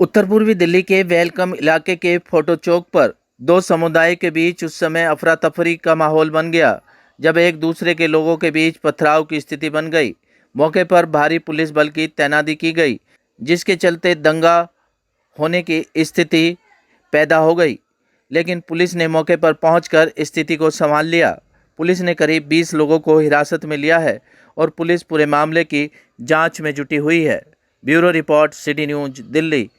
उत्तर पूर्वी दिल्ली के वेलकम इलाके के फोटो चौक पर दो समुदाय के बीच उस समय अफरा तफरी का माहौल बन गया जब एक दूसरे के लोगों के बीच पथराव की स्थिति बन गई। मौके पर भारी पुलिस बल की तैनाती की गई, जिसके चलते दंगा होने की स्थिति पैदा हो गई, लेकिन पुलिस ने मौके पर पहुंचकर स्थिति को संभाल लिया। पुलिस ने करीब 20 लोगों को हिरासत में लिया है और पुलिस पूरे मामले की जांच में जुटी हुई है। Bureau report, city news, Delhi.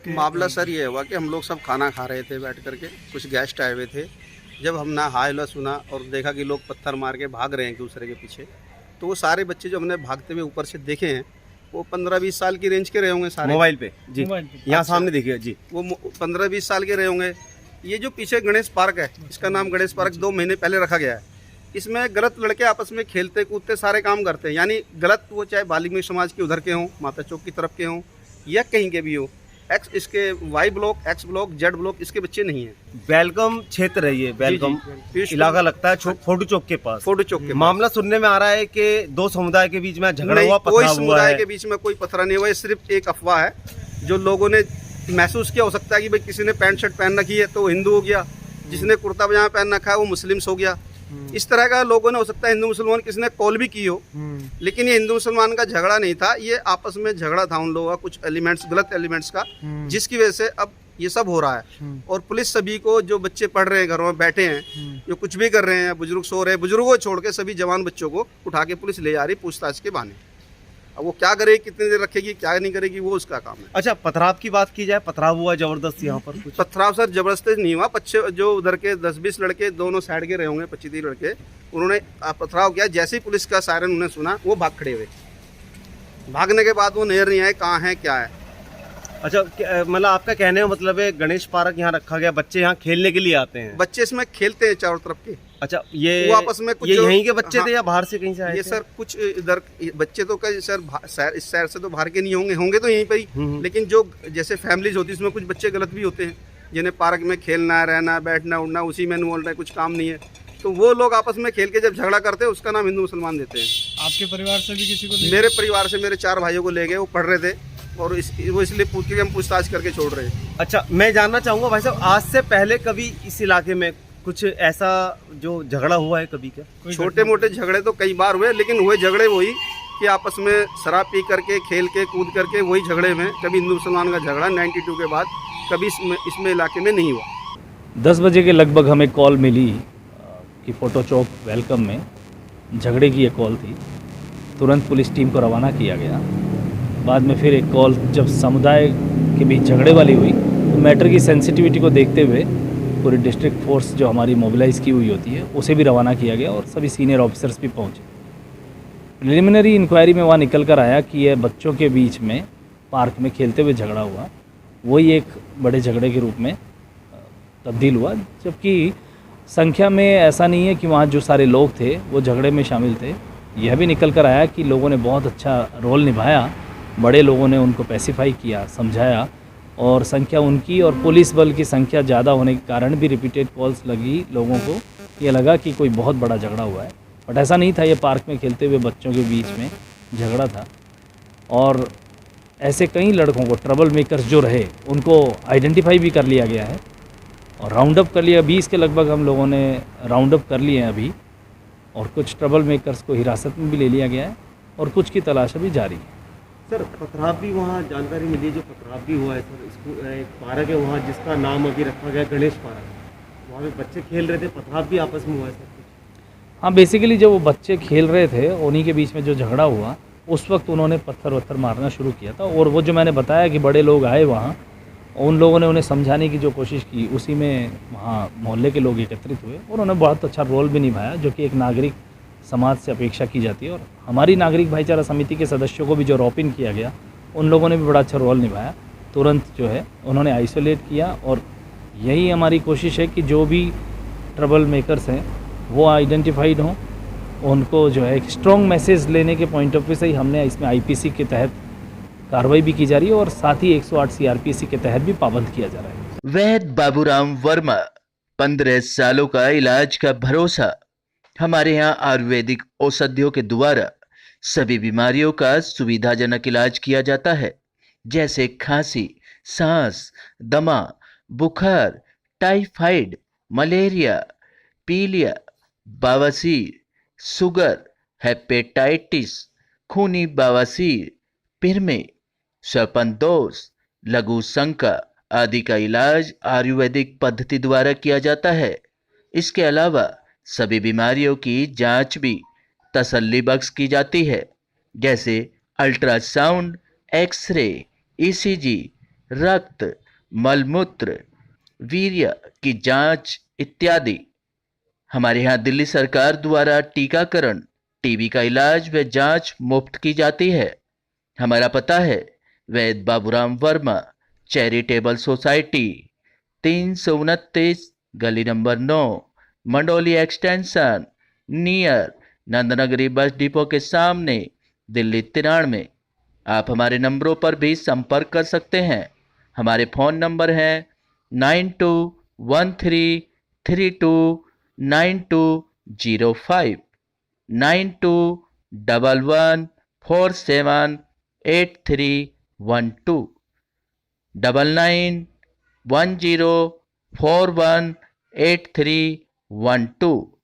मामला सर ये हुआ कि हम लोग सब खाना खा रहे थे बैठ करके, कुछ गेस्ट आए हुए थे। जब हमने हाय लो सुना और देखा कि लोग पत्थर मार के भाग रहे हैं एक दूसरे के पीछे, तो वो सारे बच्चे जो हमने भागते हुए ऊपर से देखे हैं वो 15-20 साल की रेंज के रहे होंगे सारे। मोबाइल पे जी, यहाँ सामने देखिए जी, वो 15-20 साल के रहे होंगे। ये जो पीछे गणेश पार्क है, इसका नाम गणेश पार्क 2 महीने पहले रखा गया है। इसमें गलत लड़के आपस में खेलते कूदते सारे काम करते हैं, यानी गलत, वो चाहे वाल्मीकि समाज के उधर के हों, माता चौक की तरफ के हों या कहीं के भी हो। एक्स इसके Y block, X block, Z block इसके बच्चे नहीं हैं। वेलकम क्षेत्र है ये, वेलकम इलाका लगता है फोटो चौक के पास। फोटो चौक के मामला सुनने में आ रहा है कि दो समुदाय के बीच में झगड़ा हुआ, कोई समुदाय के बीच में कोई पथरा नहीं हुआ। ये सिर्फ एक अफवाह है जो लोगों ने महसूस किया। हो सकता है कि भाई किसी ने पैंट शर्ट पहन रखी है तो वो हिंदू हो गया, जिसने कुर्ता पजामा पहन रखा है वो मुस्लिम्स हो गया। इस तरह का लोगों ने, हो सकता है हिंदू मुसलमान किसी ने कॉल भी की हो, लेकिन ये हिंदू मुसलमान का झगड़ा नहीं था। ये आपस में झगड़ा था उन लोगों का, कुछ एलिमेंट्स, गलत एलिमेंट्स का, जिसकी वजह से अब ये सब हो रहा है। और पुलिस सभी को, जो बच्चे पढ़ रहे हैं घरों में बैठे हैं, जो कुछ भी कर रहे हैं, बुजुर्ग सो रहे हैं, बुजुर्गों को छोड़ के सभी जवान बच्चों को उठा के पुलिस ले जा रही पूछताछ के बहाने। अब वो क्या करेगी, कितनी देर रखेगी, क्या नहीं करेगी, वो उसका काम है। अच्छा, पथराव की बात की जाए, पथराव हुआ जबरदस्त यहाँ पर? कुछ पथराव सर जबरदस्ती नहीं हुआ। बच्चे जो उधर के 10-20 लड़के दोनों साइड के रहे होंगे, 25-30 लड़के, उन्होंने पथराव किया। जैसे ही पुलिस का सायरन उन्हें सुना वो भाग खड़े हुए। भागने के बाद वो नजर नहीं आए कहाँ है क्या है। अच्छा, मतलब आपका कहने का मतलब है गणेश पार्क यहाँ रखा गया, बच्चे यहाँ खेलने के लिए आते हैं? बच्चे इसमें खेलते हैं चारों तरफ के। अच्छा, ये वो आपस में कुछ ये यहीं के बच्चे थे या बाहर से कहीं से आए? ये सर कुछ इधर बच्चे तो कई सर इस शहर से तो बाहर के नहीं होंगे तो यहीं पर ही। लेकिन जो जैसे फैमिलीज होती है उसमें कुछ बच्चे गलत भी होते हैं, जिन्हें पार्क में खेलना, रहना, बैठना, उड़ना, उसी में इन्वॉल्व है, कुछ काम नहीं है, तो वो लोग आपस में खेल के जब झगड़ा करते हैं उसका नाम हिंदू मुसलमान देते हैं। आपके परिवार से भी किसी को? मेरे परिवार से मेरे 4 भाइयों को ले गए, वो पढ़ रहे थे और वो इसलिए पूछ के हम पूछताछ करके छोड़ रहे हैं। अच्छा, मैं जानना चाहूँगा भाई साहब, आज से पहले कभी इस इलाके में कुछ ऐसा जो झगड़ा हुआ है कभी क्या? छोटे मोटे झगड़े तो कई बार हुए, लेकिन हुए झगड़े वही कि आपस में शराब पी करके, खेल के, कूद करके, वही झगड़े में। कभी हिंदू मुसलमान का झगड़ा 92 के बाद कभी इसमें इलाके में नहीं हुआ। 10 बजे के लगभग हमें कॉल मिली कि फोटो चौक वेलकम में झगड़े की ये कॉल थी। तुरंत पुलिस टीम को रवाना किया गया। बाद में फिर एक कॉल जब समुदाय के बीच झगड़े वाली हुई तो मैटर की सेंसिटिविटी को देखते हुए पूरी डिस्ट्रिक्ट फोर्स जो हमारी मोबिलाइज़ की हुई होती है उसे भी रवाना किया गया और सभी सीनियर ऑफिसर्स भी पहुंचे। प्रिलिमिनरी इंक्वायरी में वहाँ निकल कर आया कि यह बच्चों के बीच में पार्क में खेलते हुए झगड़ा हुआ, वही एक बड़े झगड़े के रूप में तब्दील हुआ। जबकि संख्या में ऐसा नहीं है कि वहाँ जो सारे लोग थे वो झगड़े में शामिल थे। यह भी निकल कर आया कि लोगों ने बहुत अच्छा रोल निभाया, बड़े लोगों ने उनको पैसिफाई किया, समझाया, और संख्या उनकी और पुलिस बल की संख्या ज़्यादा होने के कारण भी रिपीटेड कॉल्स लगी लोगों को, ये लगा कि कोई बहुत बड़ा झगड़ा हुआ है, बट ऐसा नहीं था। ये पार्क में खेलते हुए बच्चों के बीच में झगड़ा था। और ऐसे कई लड़कों को, ट्रबल मेकर्स जो रहे, उनको आइडेंटिफाई भी कर लिया गया है और राउंड अप कर लिया। 20 के लगभग हम लोगों ने राउंड अप कर लिए हैं अभी, और कुछ ट्रबल मेकर्स को हिरासत में भी ले लिया गया है और कुछ की तलाश अभी जारी है। सर, पथराव भी वहाँ जानकारी मिली है, जो पथराव भी हुआ है सर, इसको एक पार्क है वहाँ जिसका नाम अभी रखा गया गणेश पार्क, वहाँ पे बच्चे खेल रहे थे, पथराव भी आपस में हुआ है सर? हाँ, बेसिकली जब वो बच्चे खेल रहे थे उन्हीं के बीच में जो झगड़ा हुआ, उस वक्त उन्होंने पत्थर वत्थर मारना शुरू किया था। और वो जो मैंने बताया कि बड़े लोग आए वहाँ, उन लोगों ने उन्हें समझाने की जो कोशिश की, उसी में वहाँ मोहल्ले के लोग एकत्रित हुए और उन्होंने बहुत अच्छा रोल भी निभाया, जो कि एक नागरिक समाज से अपेक्षा की जाती है। और हमारी नागरिक भाईचारा समिति के सदस्यों को भी जो रॉपिन किया गया, उन लोगों ने भी बड़ा अच्छा रोल निभाया। तुरंत जो है उन्होंने आइसोलेट किया, और यही हमारी कोशिश है कि जो भी ट्रबल मेकर्स हैं वो आइडेंटिफाइड हों, उनको जो है एक स्ट्रॉन्ग मैसेज लेने के पॉइंट ऑफ व्यू से ही हमने इसमें आईपीसी के तहत कार्रवाई भी की जा रही है और साथ ही 108 सीआरपीसी के तहत भी पाबंद किया जा रहा है। वैद बाबूराम वर्मा, 15 सालों का इलाज का भरोसा। हमारे यहाँ आयुर्वेदिक औषधियों के द्वारा सभी बीमारियों का सुविधाजनक इलाज किया जाता है, जैसे खांसी, सांस, दमा, बुखार, टाइफाइड, मलेरिया, पीलिया, बवासीर, शुगर, हेपेटाइटिस, खूनी बवासीर, पिरमे, श्वपनदोष, लघु शंका आदि का इलाज आयुर्वेदिक पद्धति द्वारा किया जाता है। इसके अलावा सभी बीमारियों की जांच भी तसल्ली बख्श की जाती है, जैसे अल्ट्रासाउंड, एक्सरे, ईसीजी, रक्त, मलमूत्र, वीर्य की जांच इत्यादि। हमारे यहाँ दिल्ली सरकार द्वारा टीकाकरण, टीबी का इलाज व जांच मुफ्त की जाती है। हमारा पता है वैद बाबूराम वर्मा चैरिटेबल सोसाइटी, 329 गली number 9, Mandoli extension, near Nand Nagri bus depot के सामने, दिल्ली 93। आप हमारे नंबरों पर भी संपर्क कर सकते हैं। हमारे फ़ोन नंबर हैं 9213329205, 9211478312, 9910418312।